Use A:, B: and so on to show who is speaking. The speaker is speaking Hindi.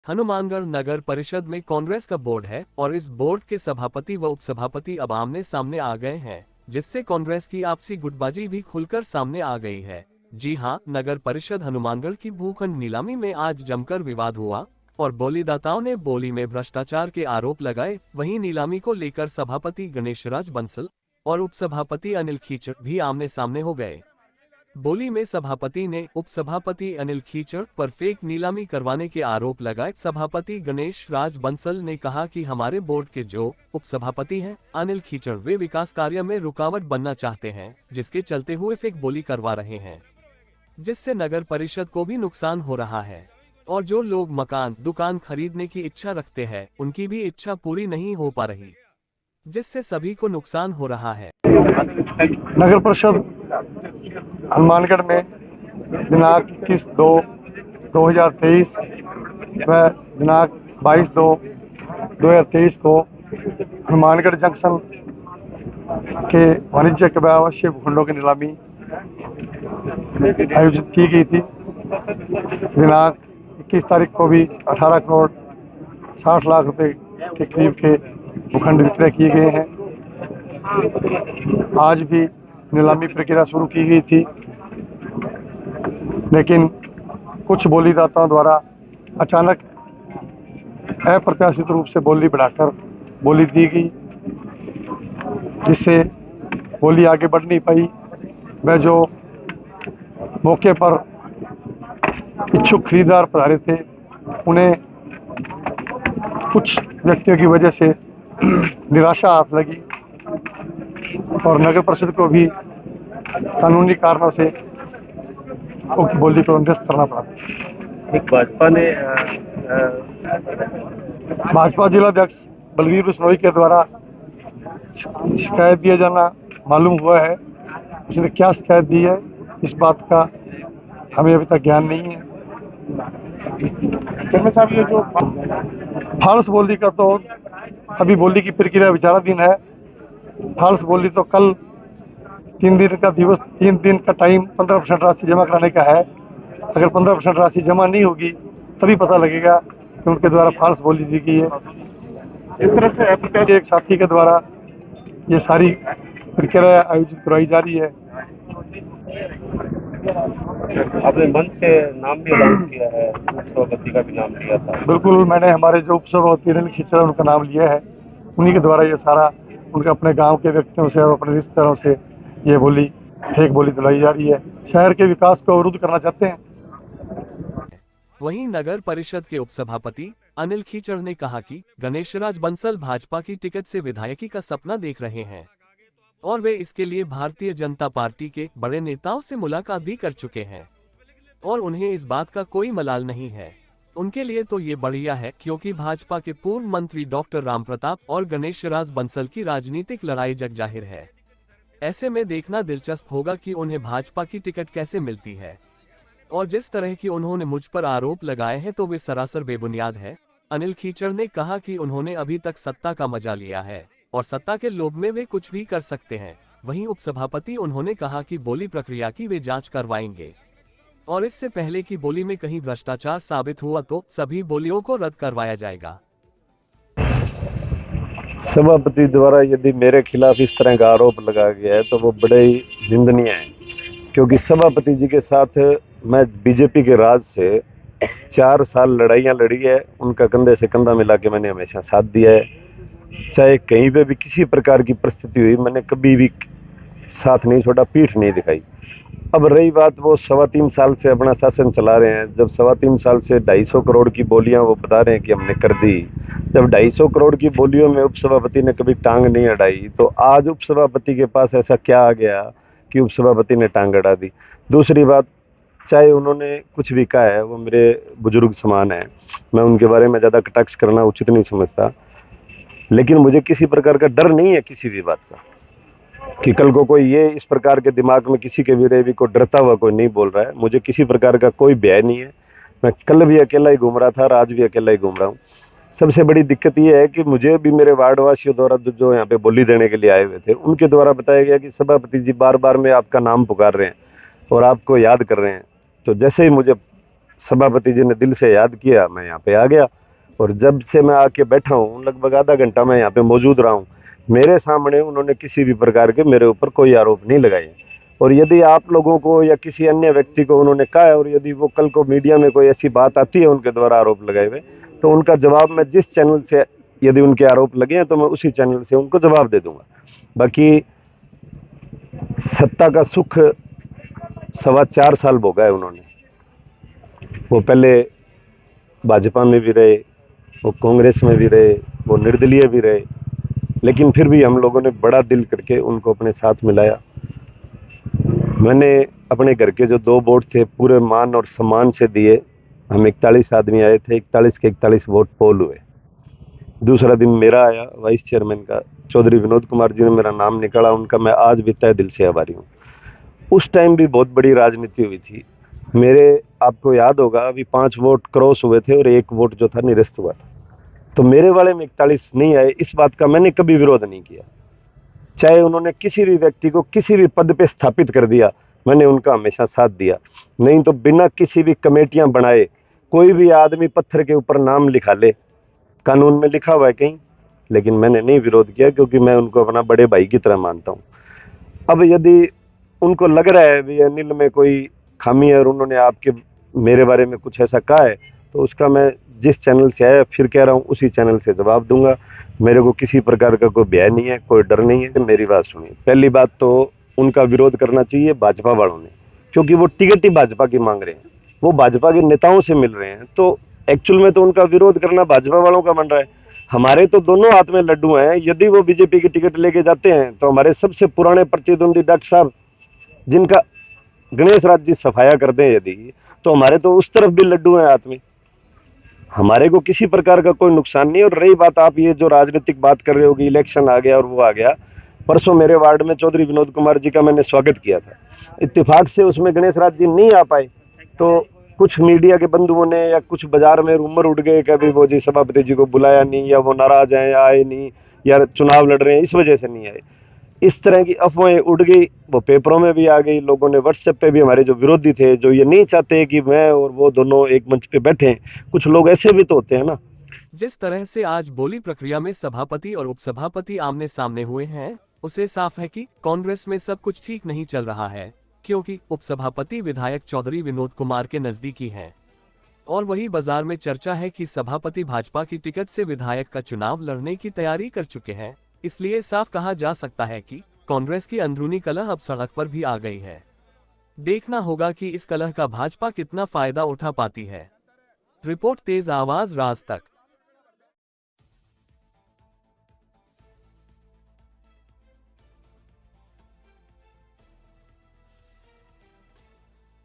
A: हनुमानगढ़ नगर परिषद में कांग्रेस का बोर्ड है और इस बोर्ड के सभापति व उपसभापति अब आमने सामने आ गए हैं, जिससे कांग्रेस की आपसी गुटबाजी भी खुलकर सामने आ गई है। जी हां, नगर परिषद हनुमानगढ़ की भूखंड नीलामी में आज जमकर विवाद हुआ और बोलीदाताओं ने बोली में भ्रष्टाचार के आरोप लगाए। वहीं नीलामी को लेकर सभापति गणेशराज बंसल और उपसभापति अनिल खीचड़ भी आमने सामने हो गए। बोली में सभापति ने उपसभापति अनिल खीचड़ पर फेक नीलामी करवाने के आरोप लगाए। सभापति गणेश राज बंसल ने कहा कि हमारे बोर्ड के जो उपसभापति हैं अनिल खीचड़, वे विकास कार्य में रुकावट बनना चाहते हैं, जिसके चलते हुए फेक बोली करवा रहे हैं, जिससे नगर परिषद को भी नुकसान हो रहा है। और जो लोग मकान दुकान खरीदने की इच्छा रखते हैं, उनकी भी इच्छा पूरी नहीं हो पा रही, जिससे सभी को नुकसान हो रहा है।
B: नगर परिषद हनुमानगढ़ में दिनांक 21/2/2023 व दिनांक 22/2/2023 को हनुमानगढ़ जंक्शन के वाणिज्यिक व आवासीय भूखंडों की नीलामी आयोजित की गई थी। दिनांक 21 तारीख को भी 18 करोड़ 60 लाख रुपए के करीब के भूखंड विक्रय किए गए हैं। आज भी नीलामी प्रक्रिया शुरू की गई थी, लेकिन कुछ बोलीदाताओं द्वारा अचानक अप्रत्याशित रूप से बोली बढ़ाकर बोली दी गई, जिससे बोली आगे बढ़ नहीं पाई। वह जो मौके पर इच्छुक खरीदार पधारे थे, उन्हें कुछ व्यक्तियों की वजह से निराशा हाथ लगी और नगर परिषद को भी कानूनी कारणों से उक्त बोली को निरस्त करना पड़ा।
C: एक
B: भाजपा जिलाध्यक्ष बलवीर बिश्नोई के द्वारा शिकायत दिया जाना मालूम हुआ है। उसने क्या शिकायत दी है, इस बात का हमें अभी तक ज्ञान नहीं है। चेयरमैन साहब, ये जो फाल्स बोली का तो अभी बोली की प्रक्रिया विचाराधीन है। फाल्स बोली तो कल 3 दिन का टाइम 15% राशि जमा कराने का है। अगर 15% राशि जमा नहीं होगी तभी पता लगेगा कि उनके द्वारा फाल्स बोली दी गई है। इस तरह से एक साथी के द्वारा ये सारी प्रक्रिया आयोजित करवाई जा रही है।
C: आपने मंच से नाम भी अनाउंस किया है, उपसभापति का भी नाम लिया था।
B: बिल्कुल, मैंने हमारे जो उपसभापति अनिल खीचड़ उनका नाम लिया है। उन्हीं के द्वारा ये सारा उनके अपने गांव के व्यक्तियों से और अपने रिश्तेदारों से ये बोली फेक बोली दिलाई जा रही है। शहर के विकास को अवरुद्ध करना चाहते हैं।
A: वहीं नगर परिषद के उपसभापति अनिल खीचड़ ने कहा कि गणेशराज बंसल भाजपा की टिकट से विधायकी का सपना देख रहे हैं और वे इसके लिए भारतीय जनता पार्टी के बड़े नेताओं से मुलाकात भी कर चुके हैं और उन्हें इस बात का कोई मलाल नहीं है। उनके लिए तो ये बढ़िया है, क्योंकि भाजपा के पूर्व मंत्री डॉक्टर रामप्रताप और गणेशराज बंसल की राजनीतिक लड़ाई जग जाहिर है। ऐसे में देखना दिलचस्प होगा कि उन्हें भाजपा की टिकट कैसे मिलती है और जिस तरह की उन्होंने मुझ पर आरोप लगाए हैं तो वे सरासर बेबुनियाद है। अनिल खीचड़ ने कहा कि उन्होंने अभी तक सत्ता का मजा लिया है और सत्ता के लोभ में वे कुछ भी कर सकते हैं। वहीं उपसभापति उन्होंने कहा कि बोली प्रक्रिया की वे जांच करवाएंगे और इससे पहले कि बोली में कहीं भ्रष्टाचार साबित हुआ तो सभी बोलियों को रद्द करवाया जाएगा।
C: सभापति द्वारा यदि मेरे खिलाफ इस तरह का आरोप लगाया गया है तो वो बड़े ही निंदनीय है, क्योंकि सभापति जी के साथ मैं बीजेपी के राज से 4 साल लड़ाइयाँ लड़ी है। उनका कंधे से कंधा मिला के मैंने हमेशा साथ दिया है। चाहे कहीं पे भी किसी प्रकार की परिस्थिति हुई, मैंने कभी भी साथ नहीं छोड़ा, पीठ नहीं दिखाई। अब रही बात, वो 3.25 साल से अपना शासन चला रहे हैं। जब 3.25 साल से 250 करोड़ की बोलियां वो बता रहे हैं कि हमने कर दी, जब 250 करोड़ की बोलियों में उपसभापति ने कभी टांग नहीं अड़ाई, तो आज उपसभापति के पास ऐसा क्या आ गया कि उपसभापति ने टांग अड़ा दी। दूसरी बात, चाहे उन्होंने कुछ भी कहा है, वो मेरे बुजुर्ग समान है, मैं उनके बारे में ज़्यादा कटाक्ष करना उचित नहीं समझता, लेकिन मुझे किसी प्रकार का डर नहीं है किसी भी बात का कि कल को कोई ये इस प्रकार के दिमाग में किसी के भी को डरता हुआ कोई नहीं बोल रहा है। मुझे किसी प्रकार का कोई भय नहीं है। मैं कल भी अकेला ही घूम रहा था और आज भी अकेला ही घूम रहा हूँ। सबसे बड़ी दिक्कत ये है कि मुझे भी मेरे वार्डवासियों द्वारा जो यहाँ पे बोली देने के लिए आए हुए थे, उनके द्वारा बताया गया कि सभापति जी बार बार में आपका नाम पुकार रहे हैं और आपको याद कर रहे हैं। तो जैसे ही मुझे सभापति जी ने दिल से याद किया, मैं यहाँ पे आ गया। और जब से मैं आके बैठा हूँ, लगभग आधा घंटा मैं यहाँ पे मौजूद रहा हूँ। मेरे सामने उन्होंने किसी भी प्रकार के मेरे ऊपर कोई आरोप नहीं लगाए। और यदि आप लोगों को या किसी अन्य व्यक्ति को उन्होंने कहा है, और यदि वो कल को मीडिया में कोई ऐसी बात आती है उनके द्वारा आरोप लगाए हुए, तो उनका जवाब मैं जिस चैनल से यदि उनके आरोप लगे हैं तो मैं उसी चैनल से उनको जवाब दे दूंगा। बाकी सत्ता का सुख 4.25 साल भोगा है उन्होंने। वो पहले भाजपा में भी रहे, वो कांग्रेस में भी रहे, वो निर्दलीय भी रहे, लेकिन फिर भी हम लोगों ने बड़ा दिल करके उनको अपने साथ मिलाया। मैंने अपने घर के जो 2 वोट थे पूरे मान और सम्मान से दिए। हम 41 आदमी आए थे, 41 के 41 वोट पोल हुए। दूसरा दिन मेरा आया, वाइस चेयरमैन का चौधरी विनोद कुमार जी ने मेरा नाम निकाला, उनका मैं आज भी तहे दिल से आभारी हूँ। उस टाइम भी बहुत बड़ी राजनीति हुई थी। मेरे, आपको याद होगा, अभी 5 वोट क्रॉस हुए थे और 1 वोट जो था निरस्त हुआ था। तो मेरे वाले में 41 नहीं आए, इस बात का मैंने कभी विरोध नहीं किया। चाहे उन्होंने किसी भी व्यक्ति को किसी भी पद पे स्थापित कर दिया, मैंने उनका हमेशा साथ दिया। नहीं तो बिना किसी भी कमेटियां बनाए कोई भी आदमी पत्थर के ऊपर नाम लिखा ले, कानून में लिखा हुआ है कहीं, लेकिन मैंने नहीं विरोध किया, क्योंकि मैं उनको अपना बड़े भाई की तरह मानता हूँ। अब यदि उनको लग रहा है भी अनिल में कोई खामी है और उन्होंने आपके मेरे बारे में कुछ ऐसा कहा है, तो उसका मैं जिस चैनल से आया फिर कह रहा हूँ उसी चैनल से जवाब दूंगा। मेरे को किसी प्रकार का कोई भय नहीं है, कोई डर नहीं है। मेरी बात सुनिए, पहली बात तो उनका विरोध करना चाहिए भाजपा वालों ने, क्योंकि वो टिकट ही भाजपा की मांग रहे हैं, वो भाजपा के नेताओं से मिल रहे हैं। तो एक्चुअल में तो उनका विरोध करना भाजपा वालों का बन रहा है। हमारे तो दोनों हाथ में लड्डू हैं। यदि वो बीजेपी की टिकट लेके जाते हैं तो हमारे सबसे पुराने प्रतिद्वंदी डॉक्टर साहब, जिनका गणेश राज जी सफाया कर दें यदि, तो हमारे तो उस तरफ भी लड्डू हैं हाथ में। हमारे को किसी प्रकार का कोई नुकसान नहीं। और रही बात, आप ये जो राजनीतिक बात कर रहे हो कि इलेक्शन आ गया और वो आ गया, परसों मेरे वार्ड में चौधरी विनोद कुमार जी का मैंने स्वागत किया था। इत्तेफाक से उसमें गणेश राज जी नहीं आ पाए, तो कुछ मीडिया के बंधुओं ने या कुछ बाजार में रूमर उड़ गए कि अभी वो जी सभापति जी को बुलाया नहीं, या वो नाराज हैं या आए नहीं, या चुनाव लड़ रहे हैं इस वजह से नहीं आए। इस तरह की अफवाहें उड़ गई, वो पेपरों में भी आ गई। लोगों ने व्हाट्सएप पे भी, हमारे जो विरोधी थे, जो ये नहीं चाहते कि मैं और वो दोनों एक मंच पे बैठे, कुछ लोग ऐसे भी तो होते हैं ना।
A: जिस तरह से आज बोली प्रक्रिया में सभापति और उपसभापति आमने सामने हुए हैं, उसे साफ है कि कांग्रेस में सब कुछ ठीक नहीं चल रहा है, क्योंकि उपसभापति विधायक चौधरी विनोद कुमार के नजदीकी हैं। और वही बाजार में चर्चा है कि सभापति भाजपा की टिकट से विधायक का चुनाव लड़ने की तैयारी कर चुके हैं। इसलिए साफ कहा जा सकता है कि कांग्रेस की अंदरूनी कलह अब सड़क पर भी आ गई है। देखना होगा कि इस कलह का भाजपा कितना फायदा उठा पाती है। रिपोर्ट तेज आवाज राज तक।